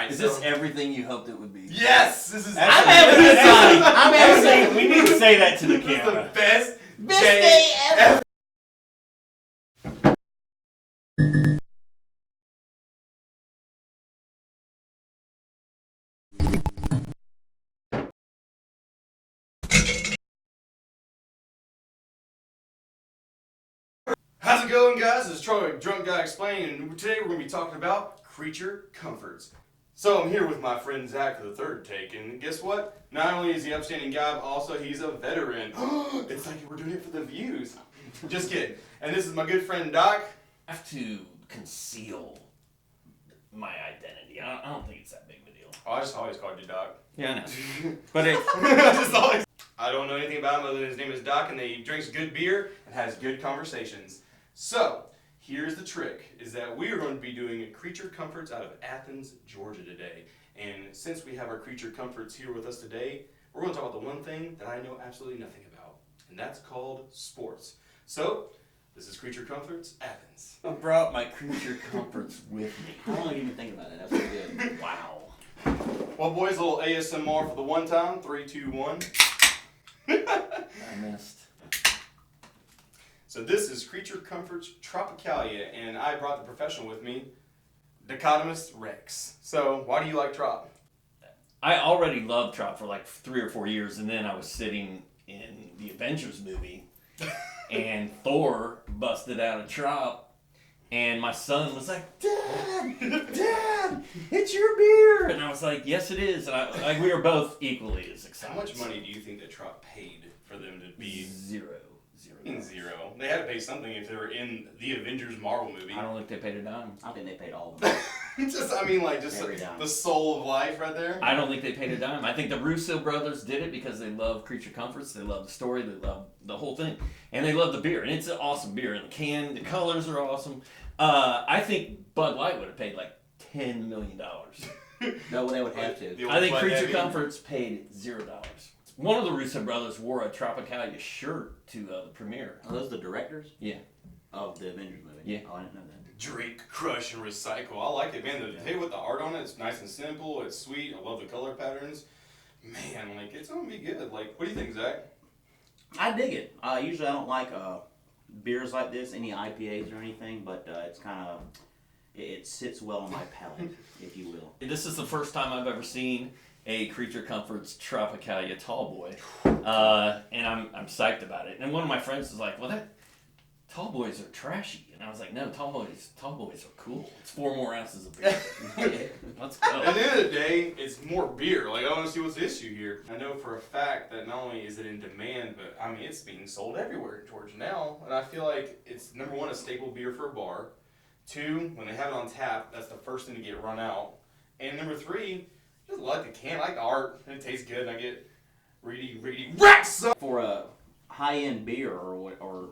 right. Is this everything you hoped it would be? Yes! This is... I'm having a sign. I'm having We need to say that to the This is camera. the best day ever. How's it going, guys? This is Troy, Drunk Guy Explained, and today we're going to be talking about creature comforts. So I'm here with my friend Zac for the third take, and guess what? Not only is he an upstanding guy, but also he's a veteran. It's like we're doing it for the views. Just kidding. And this is my good friend Doc. I have to conceal my identity. I don't think it's that big of a deal. Oh, I just always called you Doc. Yeah, I know. But I don't know anything about him other than his name is Doc, and he drinks good beer and has good conversations. So, here's the trick, is that we are going to be doing creature comforts out of Athens, Georgia today. And since we have our creature comforts here with us today, we're going to talk about the one thing that I know absolutely nothing about, and that's called sports. So, this is Creature Comforts, Athens. I brought my creature comforts with me. I don't even think about it. That's pretty good. wow. Well, boys, a little ASMR for the one time. 3, 2, 1. I missed. So this is Creature Comforts Tropicalia, and I brought the professional with me, Docatimus Rex. So, why do you like Trop? I already loved Trop for like 3 or 4 years, and then I was sitting in the Avengers movie, and Thor busted out a Trop, and my son was like, Dad, it's your beer! And I was like, yes it is, and we were both equally as excited. How much money do you think that Trop paid for them to be... Zero. Zero. They had to pay something if they were in the Avengers Marvel movie. I don't think they paid a dime. I think they paid all of them. just Every dime. the soul of life right there. I don't think they paid a dime. I think the Russo brothers did it because they love Creature Comforts, they love the story, they love the whole thing, and they love the beer. And it's an awesome beer. And the can, the colors are awesome. I think Bud Light would have paid like $10 million. No, they would have to. I think Creature Comforts paid $0. One of the Russo brothers wore a Tropicalia shirt to the premiere. Are those the directors? Yeah. Of the Avengers movie? Yeah. Oh, I didn't know that. Drink, crush, and recycle. I like it, man. The hey with the art on it, it's nice and simple. It's sweet. I love the color patterns. Man, like it's gonna be good. Like, what do you think, Zac? I dig it. Usually I don't like beers like this, any IPAs or anything, but it's kind of, it sits well on my palate, if you will. This is the first time I've ever seen a Creature Comforts Tropicalia Tall Boy, and I'm psyched about it. And one of my friends was like, "Well, that Tall Boys are trashy," and I was like, "No, Tall Boys are cool. It's 4 more ounces of beer. Let's go." At the end of the day, it's more beer. Like, I want to see what's the issue here. I know for a fact that not only is it in demand, but I mean, it's being sold everywhere in Georgia now. And I feel like it's, number one, a staple beer for a bar. 2, when they have it on tap, that's the first thing to get run out. And number 3, I just like the can, I like the art, and it tastes good, and I get reedy Rex! For a high-end beer, or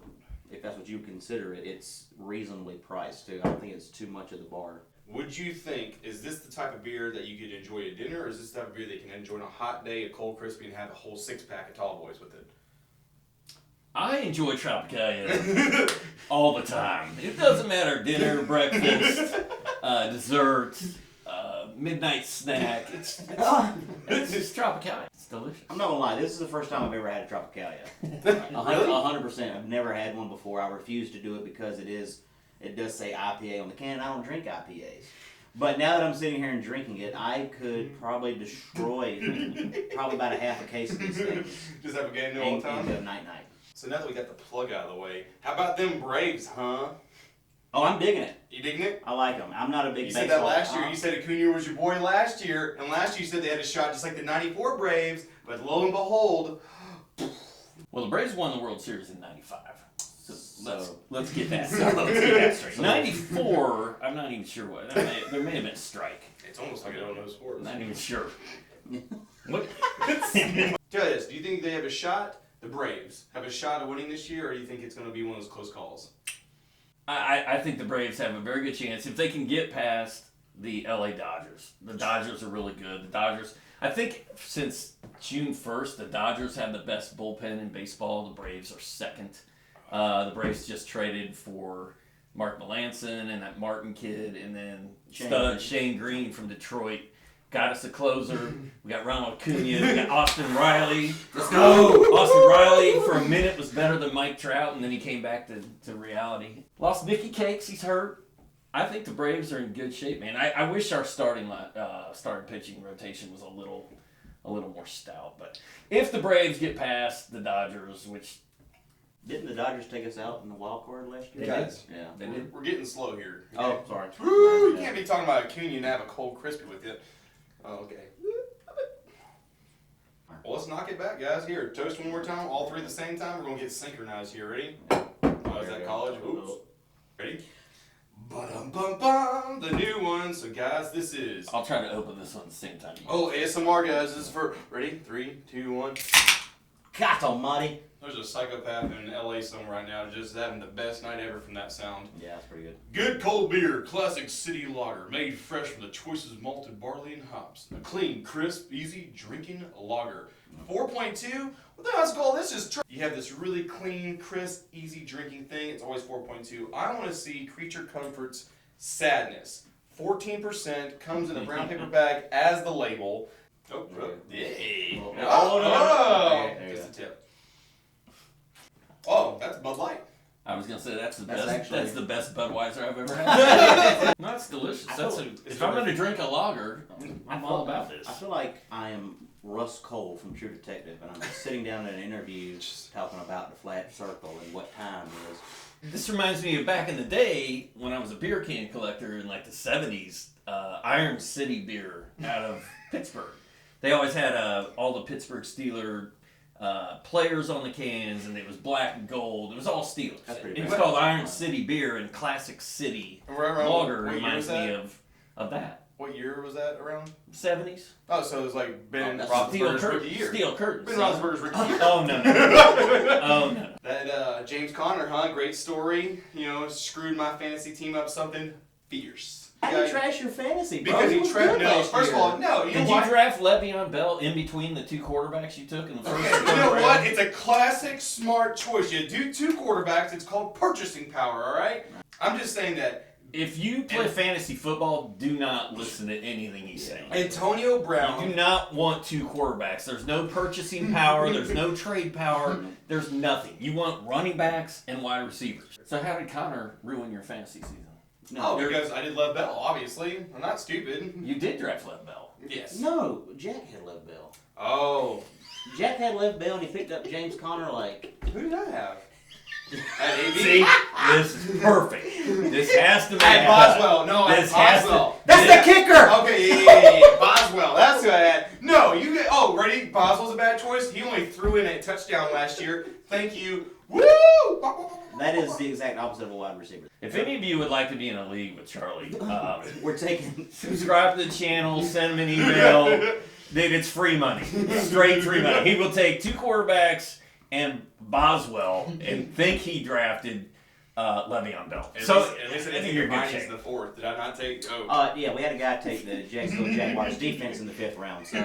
if that's what you consider it, it's reasonably priced too. I don't think it's too much of the bar. Would you think, is this the type of beer that you could enjoy at dinner, or is this the type of beer that you can enjoy on a hot day, a cold crispy, and have a whole 6-pack of Tall Boys with it? I enjoy Tropicalia all the time. It doesn't matter, dinner, breakfast, dessert, midnight snack. It's just Tropicalia. It's delicious. I'm not gonna lie, this is the first time I've ever had a Tropicalia. 100%. I've never had one before. I refuse to do it because it does say IPA on the can, and I don't drink IPAs. But now that I'm sitting here and drinking it, I could probably destroy probably about a half a case of these things. Just have a game all the time? And go night-night. So now that we got the plug out of the way, how about them Braves, huh? Oh, I'm digging it. You digging it? I like them. I'm not a big You baseball. said that last year. You said Acuna was your boy last year, and last year you said they had a shot just like the '94 Braves, but lo and behold. Well, the Braves won the World Series in '95. So let's get that. Let's get that straight. '94, I'm not even sure what. There may have been a strike. It's almost like I don't know sports. Not even sure. What? Tell you this, do you think they have a shot, the Braves, have a shot of winning this year, or do you think it's going to be one of those close calls? I think the Braves have a very good chance if they can get past the LA Dodgers. The Dodgers are really good. The Dodgers, I think since June 1st, the Dodgers have the best bullpen in baseball. The Braves are second. The Braves just traded for Mark Melancon and that Martin kid, and then Shane Green from Detroit. got us a closer. We got Ronald Acuna. We got Austin Riley. Let's go! Austin Riley for a minute was better than Mike Trout, and then he came back to reality. Lost Nicky Cakes. He's hurt. I think the Braves are in good shape, man. I wish our starting pitching rotation was a little more stout. But if the Braves get past the Dodgers, which Didn't the Dodgers take us out in the wild card last year? Guys, Yeah. they did. we're getting slow here. Oh, sorry. Woo! You Yeah. can't be talking about Acuna and have a cold crispy with you. Oh, okay. Well, let's knock it back, guys. Here, toast one more time. All three at the same time. We're going to get synchronized here. Ready? Oh, is that college? Oops. Ready? Ba-dum-bum-bum. The new one. So, guys, this is... I'll try to open this one at the same time. Oh, ASMR, guys. This is for... Ready? 3, 2, 1. God almighty. There's a psychopath in LA somewhere right now just having the best night ever from that sound. Yeah, that's pretty good. Good cold beer, classic city lager, made fresh from the choicest malted barley and hops. A clean, crisp, easy drinking lager. 4.2? What the hell's called this? Is you have this really clean, crisp, easy drinking thing. It's always 4.2. I want to see Creature Comforts Sadness. 14%, comes in a brown paper bag as the label. Oh, yay. Oh, Oh, okay, there you just a go. tip. Oh, that's Bud Light. I was gonna say that's the That's best. actually- That's the best Budweiser I've ever had. No, it's delicious. If it's I'm really- gonna drink a lager, I I'm feel- all about this. I feel like I am Russ Cole from True Detective, and I'm sitting down in an interview talking about the flat circle and what time it is. This reminds me of back in the day when I was a beer can collector in like the 70s. Iron City beer out of Pittsburgh. They always had all the Pittsburgh Steelers players on the cans, and it was black and gold. It was all Steelers. That's pretty It was bad. called Iron City beer, and Classic City lager reminds me of that. What year was that around? 70s. Oh, so it was like Ben that's Roethlisberger's rookie year. Steel curtains. Ben Roethlisberger's rookie year. Oh no! Oh no! That James Conner, huh? Great story. You know, screwed my fantasy team up something fierce. How do Yeah, you trash your fantasy, bro? because You he was trapped. good No, last first of year. all, no. You Did know you what? draft Le'Veon Bell in between the two quarterbacks you took in the first? Okay, you know what? It's a classic smart choice. You do two quarterbacks. It's called purchasing power. All right. I'm just saying that If you play fantasy football, do not listen to anything he's saying. Antonio You Brown. do not want two quarterbacks. There's no purchasing power. There's no trade power. There's nothing. You want running backs and wide receivers. So how did Connor ruin your fantasy season? No, because I did love Bell. Obviously, I'm not stupid. You did draft Lev Bell. Yes. No, Jack had Lev Bell. Oh, Jack had Lev Bell, and he picked up James Conner like. who did I have? At AB. See, this is perfect. This has to be. I had Boswell. No, I had This has to- Boswell. That's Yeah. the kicker. Okay, yeah. Boswell. That's who I had. No, you get. Oh, ready? Boswell's a bad choice. He only threw in a touchdown last year. Thank you. Woo! That is the exact opposite of a wide receiver. If any of you would like to be in a league with Charlie, We're taking. subscribe to the channel, send him an email. Dude, it's free money. Straight free money. He will take two quarterbacks and Boswell and think he drafted Le'Veon Bell. At So least I I didn't think take you're your good Vinings shape. in the fourth. Did I not take? Oh. Yeah, we had a guy take the Jacksonville Jaguars defense in the 5th round, so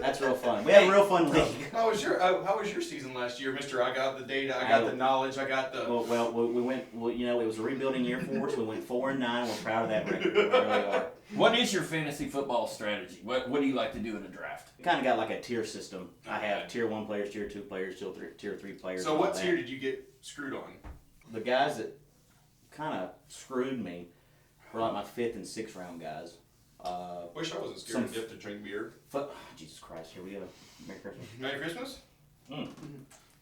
that's real fun. We had a real fun league. How was your season last year, Mister? I got the data. I got the knowledge. I got the. Well, we went. Well, you know, it was a rebuilding year for us. We went 4-9. We're proud of that record. We really are. What is your fantasy football strategy? What do you like to do in a draft? We kind of got like a tier system. I have tier 1 players, tier 2 players, tier 3 players. So and all what that. tier did you get screwed on? The guys that kind of screwed me were like my 5th and 6th round guys. Wish I wasn't scared to dip to drink beer. Jesus Christ, here we go. Merry Christmas. Merry Christmas. Mm.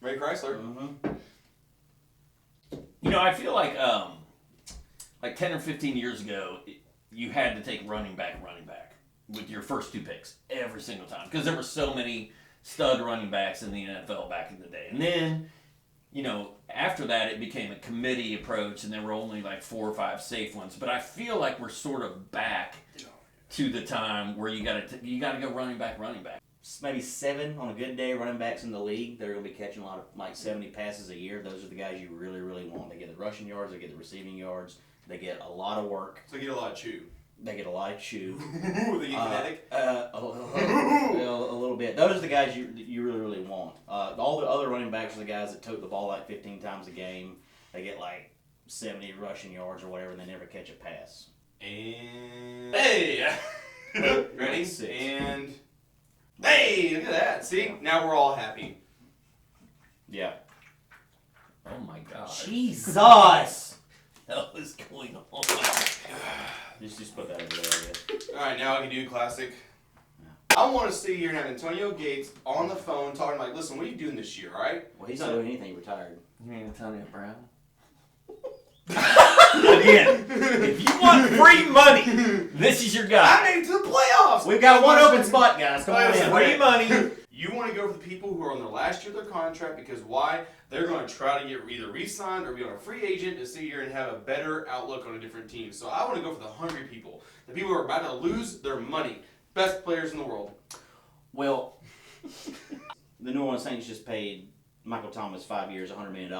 Merry Chrysler. Mm-hmm. You know, I feel like 10 or 15 years ago, you had to take running back with your first two picks every single time because there were so many stud running backs in the NFL back in the day. And then, you know, after that, it became a committee approach, and there were only like 4 or 5 safe ones. But I feel like we're sort of back to the time where you got to go running back. Maybe 7 on a good day running backs in the league. They're going to be catching a lot of like 70 passes a year. Those are the guys you really, really want. They get the rushing yards. They get the receiving yards. They get a lot of work. So you get a lot of chew. They get a lot of chew. They get kinetic. A little bit. Those are the guys you really, really want. All the other running backs are the guys that tote the ball like 15 times a game. They get like 70 rushing yards or whatever, and they never catch a pass. And hey, Ready? Six. And hey, look at that. See? Now we're all happy. Yeah. Oh my god. Jesus. What the hell is going on? Just put that over there, I guess. All right, now I can do classic. I want to sit here and have Antonio Gates on the phone talking like, listen, what are you doing this year, all right? Well, he's not doing anything. He retired. You mean Antonio Brown? Again, if you want free money, this is your guy. I made it to the playoffs. We've got one open spot, guys. Come on in. Free money. You want to go for the people who are on their last year of their contract because why? They're going to try to get either re-signed or be on a free agent to sit here and have a better outlook on a different team. So I want to go for the hungry people, the people who are about to lose their money, best players in the world. Well, the New Orleans Saints just paid Michael Thomas 5 years, $100 million.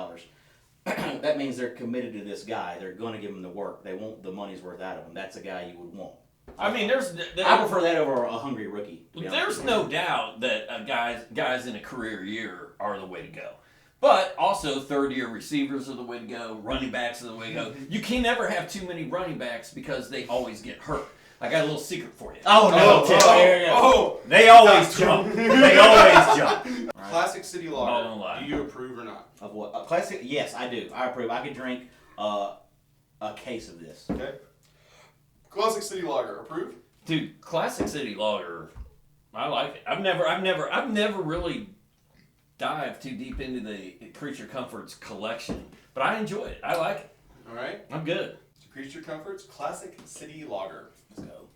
That means they're committed to this guy. They're going to give him the work. They want the money's worth out of him. That's a guy you would want. I mean, I prefer that over a hungry rookie. to be honest There's with no doubt that guys in a career year are the way to go. But also, third-year receivers are the way to go. Running backs are the way to go. You can never have too many running backs because they always get hurt. I got a little secret for you. Oh, no. They always jump. They always jump. Right. Classic City Not Lager. gonna lie. Do you approve or not? Of what? A classic? Yes, I do. I approve. I could drink a case of this. Okay. Classic City Lager. Approve? Dude, Classic City Lager, I like it. I've never really dived too deep into the Creature Comforts collection, but I enjoy it. I like it. All right. I'm good. Creature Comforts Classic City Lager. Let's go.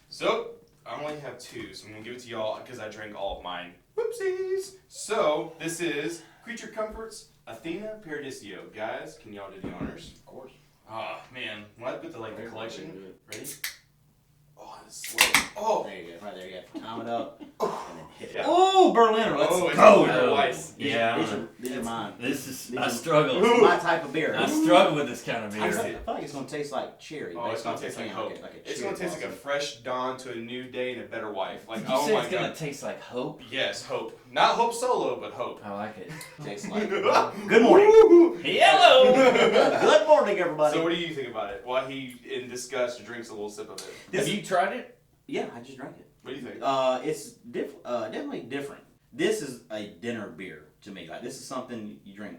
So, I only have two, so I'm going to give it to y'all because I drank all of mine. Whoopsies! So, this is Creature Comforts Athena Paradiso. Guys, can y'all do the honors? Of course. Ah, man. When I put the collection. Do it. Ready? Oh, it's slow. Oh! There you go. Right there you go. Time it up. And then hit it. Yeah. Oh, Berliner. Let's Oh, it's go. a Berliner Weiss. Yeah. These are mine. I struggle. This is my type of beer. I struggle with this kind of I feel beer. like it's going to taste like cherry. Oh, it's based going off to taste the like can, hope. a It's cherry going to taste like a blossom. fresh dawn to a new day and a better wife. Like, Did you oh say my it's gonna god. taste like hope? Yes, hope. Not Hope Solo, but hope. I like it. Tastes like. Good morning. Hello. Good morning, everybody. So what do you think about it? While he, in disgust, drinks a little sip of it. Have you tried it? Yeah, I just drank it. What do you think? It's definitely different. This is a dinner beer to me. Like, this is something you drink.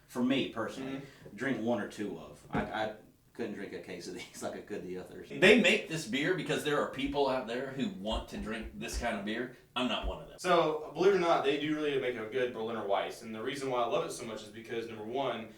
For me personally, drink one or two of. I couldn't drink a case of these like I could the others. They make this beer because there are people out there who want to drink this kind of beer. I'm not one of them. So, believe it or not, they do really make a good Berliner Weiss. And the reason why I love it so much is because, number one,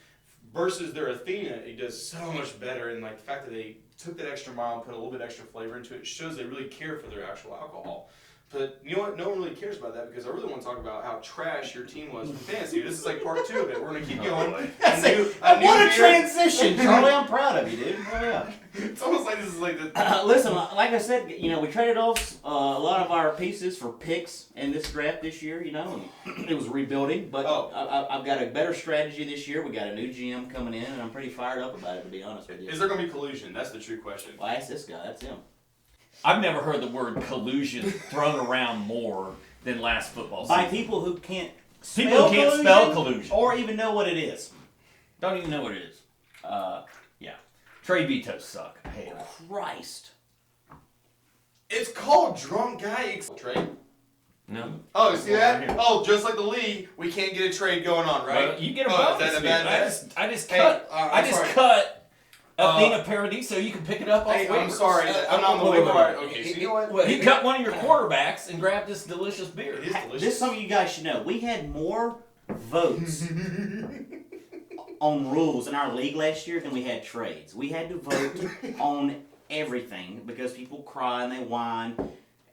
versus their Athena, it does so much better. And like the fact that they took that extra mile and put a little bit extra flavor into it shows they really care for their actual alcohol. But you know what? No one really cares about that because I really want to talk about how trash your team was in fantasy. This is like part 2 of it. We're going to keep going. What new a beer. transition, Charlie! I'm proud of you, dude. Oh yeah. It's almost like this is like the... Listen, like I said, we traded off a lot of our pieces for picks in this draft this year. And it was rebuilding, but I've got a better strategy this year. We got a new GM coming in, and I'm pretty fired up about it. To be honest with you. Is there going to be collusion? That's the true question. Well, ask this guy. That's him. I've never heard the word collusion thrown around more than last football season. By people who can't spell collusion or even know what it is. Don't even know what it is. Yeah. Trade vetoes suck. I hate them. Christ. It's called Drunk Guy Trade. No. Oh, you see that? Right here. Oh, just like the league, we can't get a trade going on, right? Well, you get a Oh, bonus. is that a beer. bad bet? I just Hey, cut. I'm I just sorry. cut Athena Paradiso. You can pick it up off Hey, I'm waivers. sorry. I'm not on the wait, waiver wait, wire. wait. Okay, so you know what? You cut one of your quarterbacks and grab this delicious beer. It is delicious. This is something you guys should know. We had more votes on rules in our league last year than we had trades. We had to vote on everything because people cry and they whine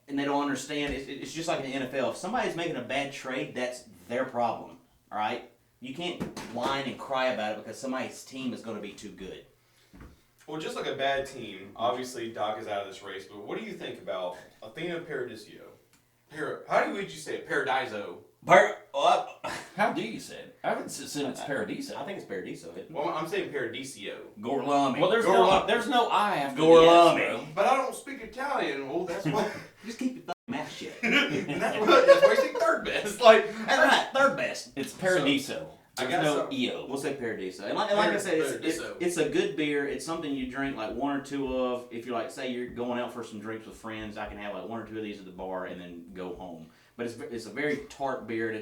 and they don't understand. It's just like in the NFL. If somebody's making a bad trade, that's their problem. All right? You can't whine and cry about it because somebody's team is going to be too good. Well, just like a bad team, obviously Doc is out of this race, but what do you think about Athena Paradiso? How would you say it? Paradiso. How do you say it? I would assume it's Paradiso. I think it's Paradiso. Isn't it? Well, I'm saying Paradiso. Gorlami. Well, there's no I after Gorlami. the S, bro. But I don't speak Italian. Well, that's why. Just keep your mouth shut. That's why I say third best. Like, That's right. Third best. It's Paradiso. I There's got no some. EO. We'll say Paradiso. And like I said, Paradiso. it's a good beer. It's something you drink like one or two of. If you're like, say you're going out for some drinks with friends, I can have like one or two of these at the bar and then go home. But it's a very tart beer and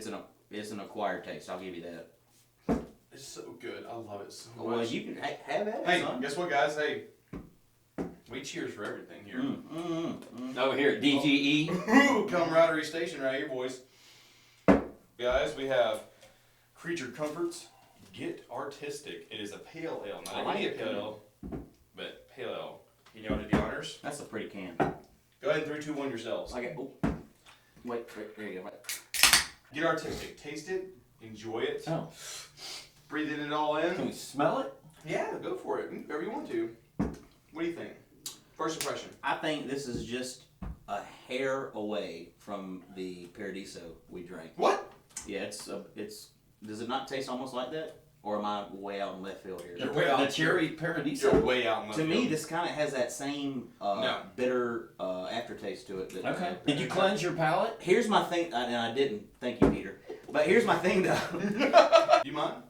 it's an acquired taste. I'll give you that. It's so good. I love it so much. Well, you can have at it, Hey, son. guess what, guys? Hey, we cheers for everything here. Over here at DGE. Ooh, camaraderie station right here, boys. Guys, we have Creature Comforts. Get Artistic. It is a pale ale, I not like any it. pale ale, but pale ale. Can you all do the honors? That's a pretty can. Go ahead and 3, 2, 1 yourselves. Wait, there you go. Get Artistic. Taste it. Enjoy it. Oh. Breathing it all Can in. we smell it? Yeah, go for it. Whatever you want to. What do you think? First impression. I think this is just a hair away from the Paradiso we drank. What? Yeah, it's. Does it not taste almost like that, or am I way out in left field here? You're way out. The cherry You're Paradiso. way out in left To me, field. this kind of has that same No. bitter aftertaste to it. That, Okay. Did you cleanse your palate? Here's my thing, and I didn't. Thank you, Peter. But here's my thing, though. You mind?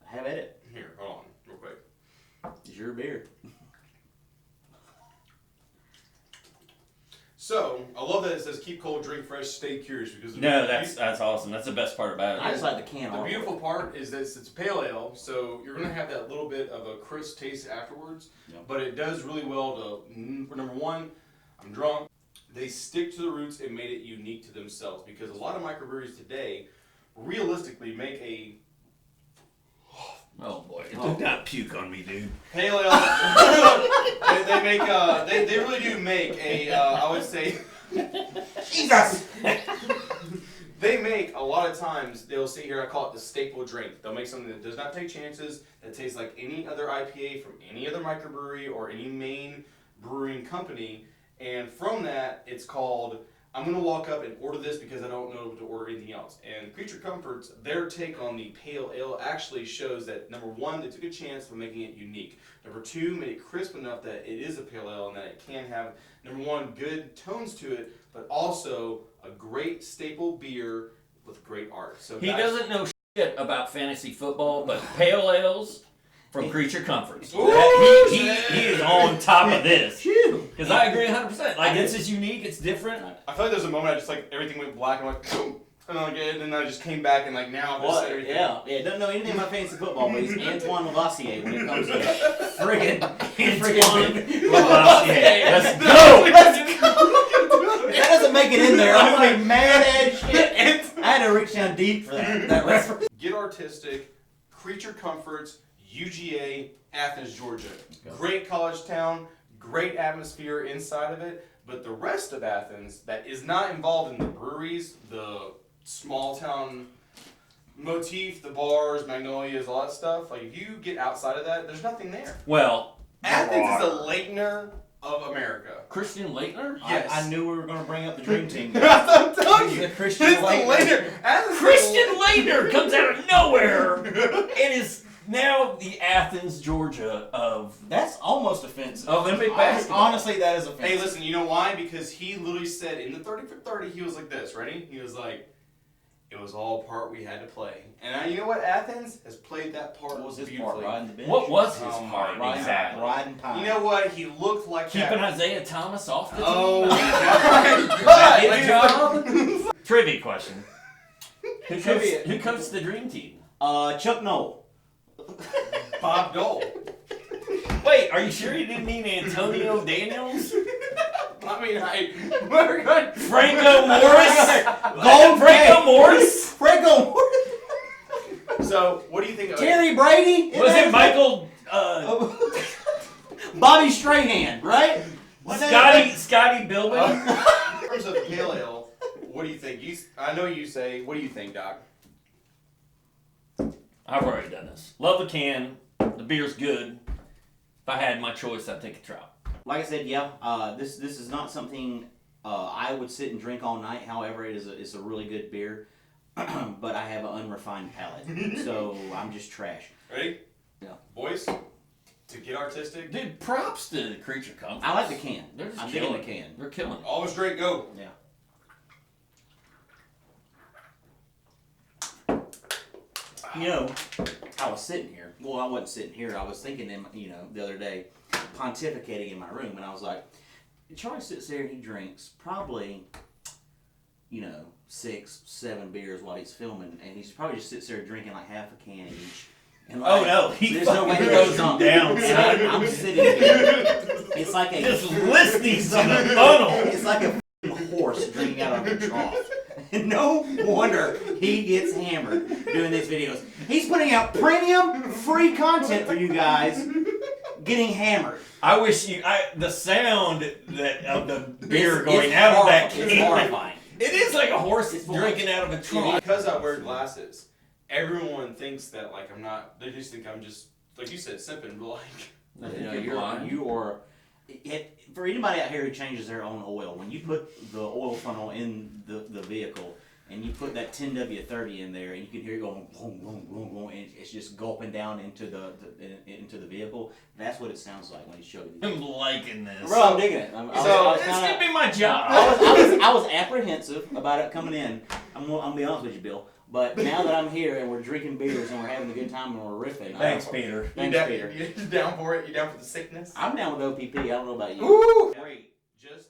Have at it. Here, hold on, real quick. It's your beer. So, I love that it says keep cold, drink fresh, stay curious because No, that's awesome. That's the best part about I it. just like the can. the all the beautiful way. part is that it's a pale ale, so you're gonna have that little bit of a crisp taste afterwards. Yep. But it does really well to. For number one, I'm drunk. They stick to the roots and made it unique to themselves because a lot of microbreweries today, realistically, make a Oh boy. Oh. Do not puke on me, dude. pale ale. they make they really do make a I would say Jesus. They make a lot of times they'll sit here. I call it the staple drink. They'll make something that does not take chances, that tastes like any other IPA from any other microbrewery or any main brewing company, and from that it's called. I'm gonna walk up and order this because I don't know to order anything else. And Creature Comforts, their take on the pale ale actually shows that number one, they took a chance for making it unique. Number two, made it crisp enough that it is a pale ale and that it can have number one, good tones to it, but also a great staple beer with great art. So He guys, doesn't know shit about fantasy football, but pale ales from Creature Comforts. Ooh, He is on top of this. Because I agree 100%. Like, this is unique, it's different. I feel like there's a moment I just like everything went black and I'm like boom, and then I just came back and like now I've just said everything. Yeah, doesn't know anything about fantasy football, but he's Antoine Lavoisier when it comes to friggin' Lavoisier. Let's go! That doesn't make it in there. I'm like mad as shit. I had to reach down deep for that reference. Get Artistic, Creature Comforts, UGA, Athens, Georgia. Great college town, great atmosphere inside of it, but the rest of Athens that is not involved in the breweries, the small town motif, the bars, magnolias, all that stuff, like if you get outside of that, there's nothing there. Well, Athens is the Leitner of America. Christian Leitner? Yes. I knew we were going to bring up the dream team. I'm telling you, The Christian it's the Leitner. Leitner. Athens Christian Leitner comes out of nowhere and is now the Athens, Georgia of That's almost offensive. Olympic basketball. Honestly, that is offensive. Hey, listen, you know why? Because he literally said in the 30 for 30, he was like this, ready? He was like, it was all part we had to play. And you know what? Athens has played that part What was his beautifully. part? Riding the bench? What was his Oh my part God. exactly? Riding pine. You know what? He looked like Keeping that. Isaiah Thomas off the team? Oh my Is God! that his job? Trivia question. Trivia. Who coached the dream team? Chuck Noll. Bob Dole. Wait, are you sure you didn't mean Antonio Daniels? I mean, we're good. Franco Morris? Gold Franco Bay. Morris? Franco. So, what do you think? Terry Brady. Was it Michael Bobby Strahan, right? Scotty Bilbin? In terms of pale ale, what do you think? I know you say. What do you think, Doc? I've already done this. Love the can. The beer's good. If I had my choice, I'd take a trout. Like I said, yeah. This is not something I would sit and drink all night. However, it's a really good beer, but I have an unrefined palate, so I'm just trash. Ready? Yeah. Boys, to get artistic. Dude, props to Creature Comforts. I like the can. They're just I'm killing digging the it. can. They're killing it. Always great. Go. Yeah. You know, I was sitting here. Well, I wasn't sitting here. I was thinking, the other day, pontificating in my room, and I was like, Charlie sits there and he drinks probably, 6, 7 beers while he's filming, and he's probably just sits there drinking like half a can each. And like, Oh no, he there's no way he goes goes on. down. And I'm sitting here. It's like a Just listening to the funnel. It's like a horse drinking out of a trough. And no wonder he gets hammered doing these videos. He's putting out premium, free content for you guys, getting hammered. I wish the sound of the beer It's going out of that It's can. horrifying. It is like a horse It's drinking out of a trough. Because I wear glasses, everyone thinks that like I'm not. They just think I'm just like you said, sipping. But like, You are. For anybody out here who changes their own oil, when you put the oil funnel in the vehicle and you put that 10W30 in there and you can hear it going boom, boom, boom, boom, and it's just gulping down into the vehicle, that's what it sounds like when he's showing you. I'm liking this. Bro, I'm digging it. This could be my job. I was apprehensive about it coming in. I'm gonna be honest with you, Bill. But now that I'm here and we're drinking beers and we're having a good time and we're riffing. Thanks, Peter. Thanks, Peter. You down for it? You down for the sickness? I'm down with OPP. I don't know about you. Ooh! Great. Just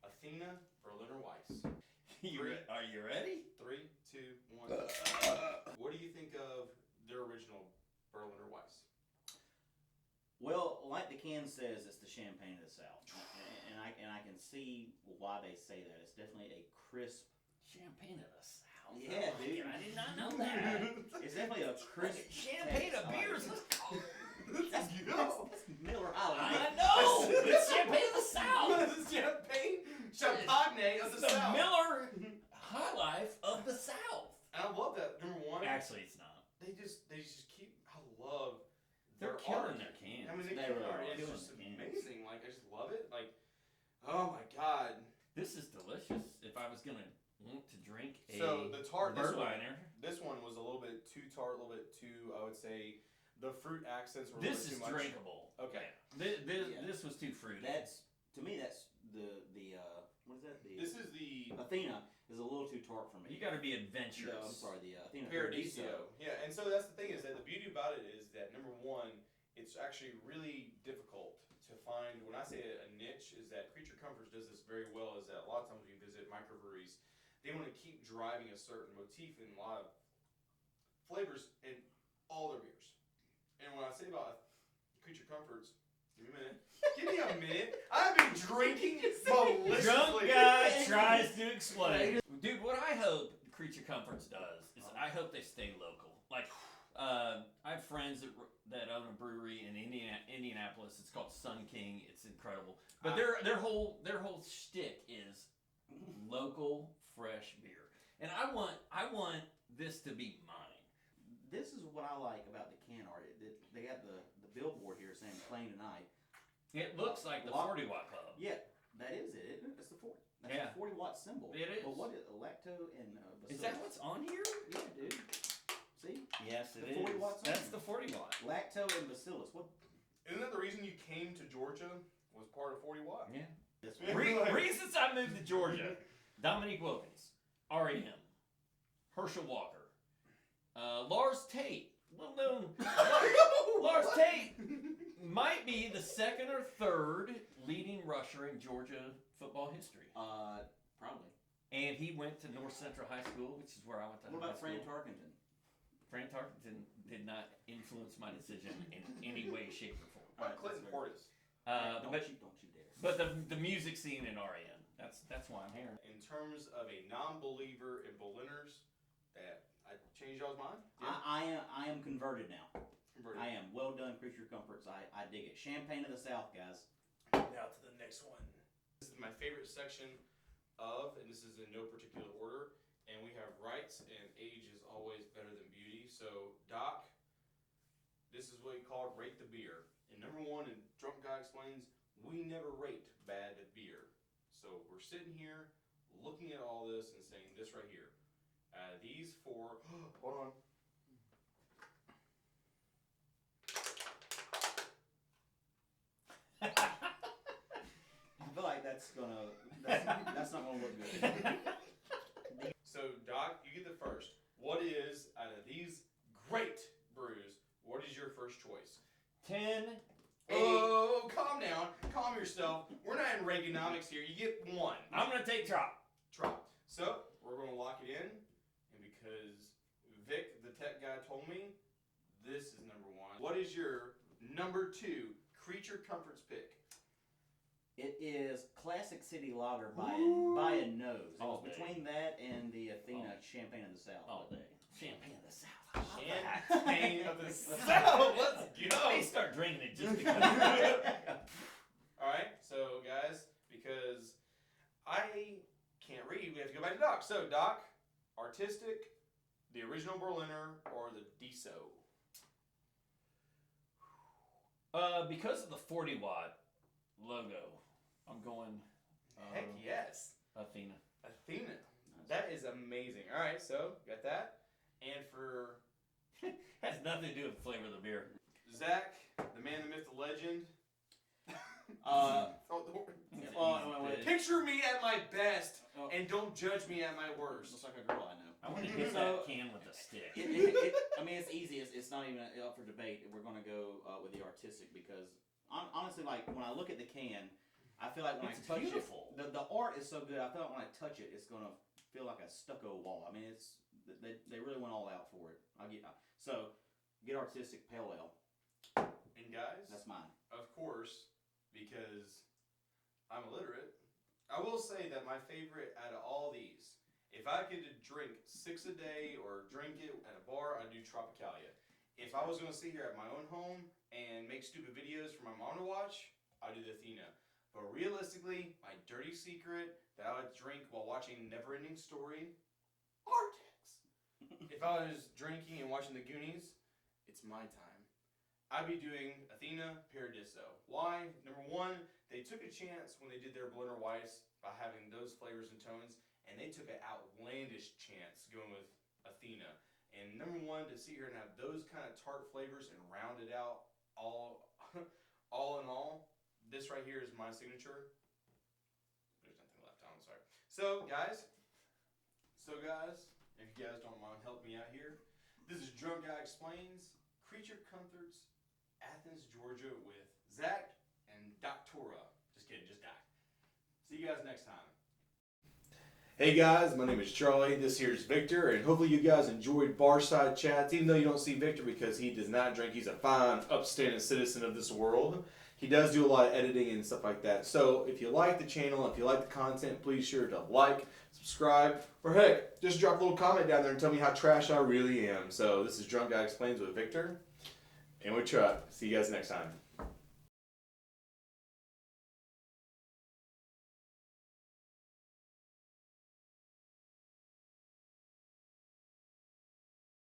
Athena Berliner Weiss. Are you ready? 3, 2, 1. What do you think of their original Berliner Weiss? Well, like the can says, it's the champagne of the South, and I can see why they say that. It's definitely a crisp Champagne of the South. Yeah, dude. I did not know that. It's definitely a crisp Champagne of taste. beers. That's Miller High I Life. know. It's Champagne of the South. This is champagne of It's the the South. Miller High Life of the South. And I love that. Number one, Actually, it's not. they just keep. I love They're their killing art. their cans. I mean, They they really are. are It's killing just the cans. amazing. Like I just love it. Like, oh my god. This is delicious. If I was gonna want to drink a So the tart. Birdliner, This one was a little bit too tart. A little bit too. I would say the fruit accents were a this little is too much. drinkable. Okay. This was too fruity. That's to me. That's the what is that? This is the Athena is a little too tart for me. You got to be adventurous. No, I'm sorry. The Athena Paradiso. Yeah, and so that's the thing is that the beauty about it is that number one, it's actually really difficult to find. When I say a niche, is that Creature Comforts does this very well. Is that a lot of times when you visit microbreweries, they want to keep driving a certain motif in a lot of flavors in all their beers. And when I say about Creature Comforts, give me a minute. Give me a minute. I've been drinking maliciously. Drunk guy tries to explain. Dude, what I hope Creature Comforts does is I hope they stay local. Like, I have friends that own a brewery in Indianapolis. It's called Sun King. It's incredible. But their whole shtick is local fresh beer, and I want this to be mine. This is what I like about the can art. They got the billboard here saying "Playing Tonight." It looks like the 40 Watt Club. Yeah, that is it. Isn't it? That's the 40. That's Yeah. the 40 watt symbol. It is. But what is lacto and Is that what's on here? Yeah, dude. See, Yes, it The is. 40 watts That's on. the 40 watt. lacto and bacillus. What? Isn't that the reason you came to Georgia? Was part of 40 Watt? Yeah. This Yeah. one. Reasons I moved to Georgia: Dominique Wilkins, REM, Herschel Walker, Lars Tate. Well known. Lars Tate might be the second or third leading rusher in Georgia football history. Probably. And he went to North Central High School, which is where I went to What high about school. Fran Tarkenton? Fran Tarkenton did not influence my decision in any way, shape, or form. What about Clinton Portis? Don't But you dare. but the music scene in REM, that's why I'm here. In terms of a non-believer in Berliners, that I changed y'all's mind. I am converted now. Converted. I am. Well done, Creature Comforts. I dig it. Champagne of the South, guys. Now to the next one. This is my favorite section of, and this is in no particular order. And we have rights, and age is always better than beauty. So, Doc, this is what we call Rate the Beer. And number one, and Drunk Guy Explains, we never rate bad beer. So, we're sitting here looking at all this and saying this right here. These four, hold on. I feel like that's not gonna look good. So, Doc, you get the first. What is, out of these great 10. Oh, calm down. Calm yourself. We're not in Reaganomics here. You get 1. I'm gonna take Trop. Trop. So, we're going to lock it in. And because Vic, the tech guy, told me, this is number 1. What is your number 2 Creature Comforts pick? It is Classic City Lager by a nose. It All was day. between that and the Athena Champagne of the South. All day. Champagne of the South. Champagne of the South. Let's I go. may start drinking it just because. Alright, so guys, because I can't read, we have to go back to Doc. So, Doc, artistic, the original Berliner, or the Diesel? Because of the 40-watt logo, I'm going Heck yes. Athena. Athena. That is amazing. Alright, so, got that. And for Has nothing to do with the flavor of the beer. Zach, the man, the myth, the legend. Picture me at my best and don't judge me at my worst. Looks like a girl I know. I want to hit So- that can with a stick. I mean, it's easy. It's not even up for debate. We're going to go with the artistic because, honestly, like, when I look at the can, I feel like when It's I touch beautiful. it, the art is so good. I feel like when I touch it, it's going to feel like a stucco wall. I mean, they really went all out for it. So, get artistic pale ale. And guys, That's mine. of course, because I'm illiterate, I will say that my favorite out of all these, if I could drink 6 a day or drink it at a bar, I'd do Tropicalia. If I was going to sit here at my own home and make stupid videos for my mom to watch, I'd do the Athena. But realistically, my dirty secret that I would drink while watching Neverending Story, Artex. If I was drinking and watching the Goonies, it's my time. I'd be doing Athena Paradiso. Why? Number 1, they took a chance when they did their Blender Weiss by having those flavors and tones, and they took an outlandish chance going with Athena. And number 1, to sit here and have those kind of tart flavors and round it out all in all, this right here is my signature. There's nothing left on, sorry. So guys, if you guys don't mind helping me out here, this is Drunk Guy Explains, Creature Comforts, Athens, Georgia, with Zac and Doctora. Just kidding, just Doc. See you guys next time. Hey guys, my name is Charlie. This here is Victor, and hopefully you guys enjoyed Barside Chats, even though you don't see Victor because he does not drink. He's a fine, upstanding citizen of this world. He does do a lot of editing and stuff like that. So if you like the channel, if you like the content, please sure to like, subscribe, or heck, just drop a little comment down there and tell me how trash I really am. So this is Drunk Guy Explains with Victor, and with Chuck. See you guys next time.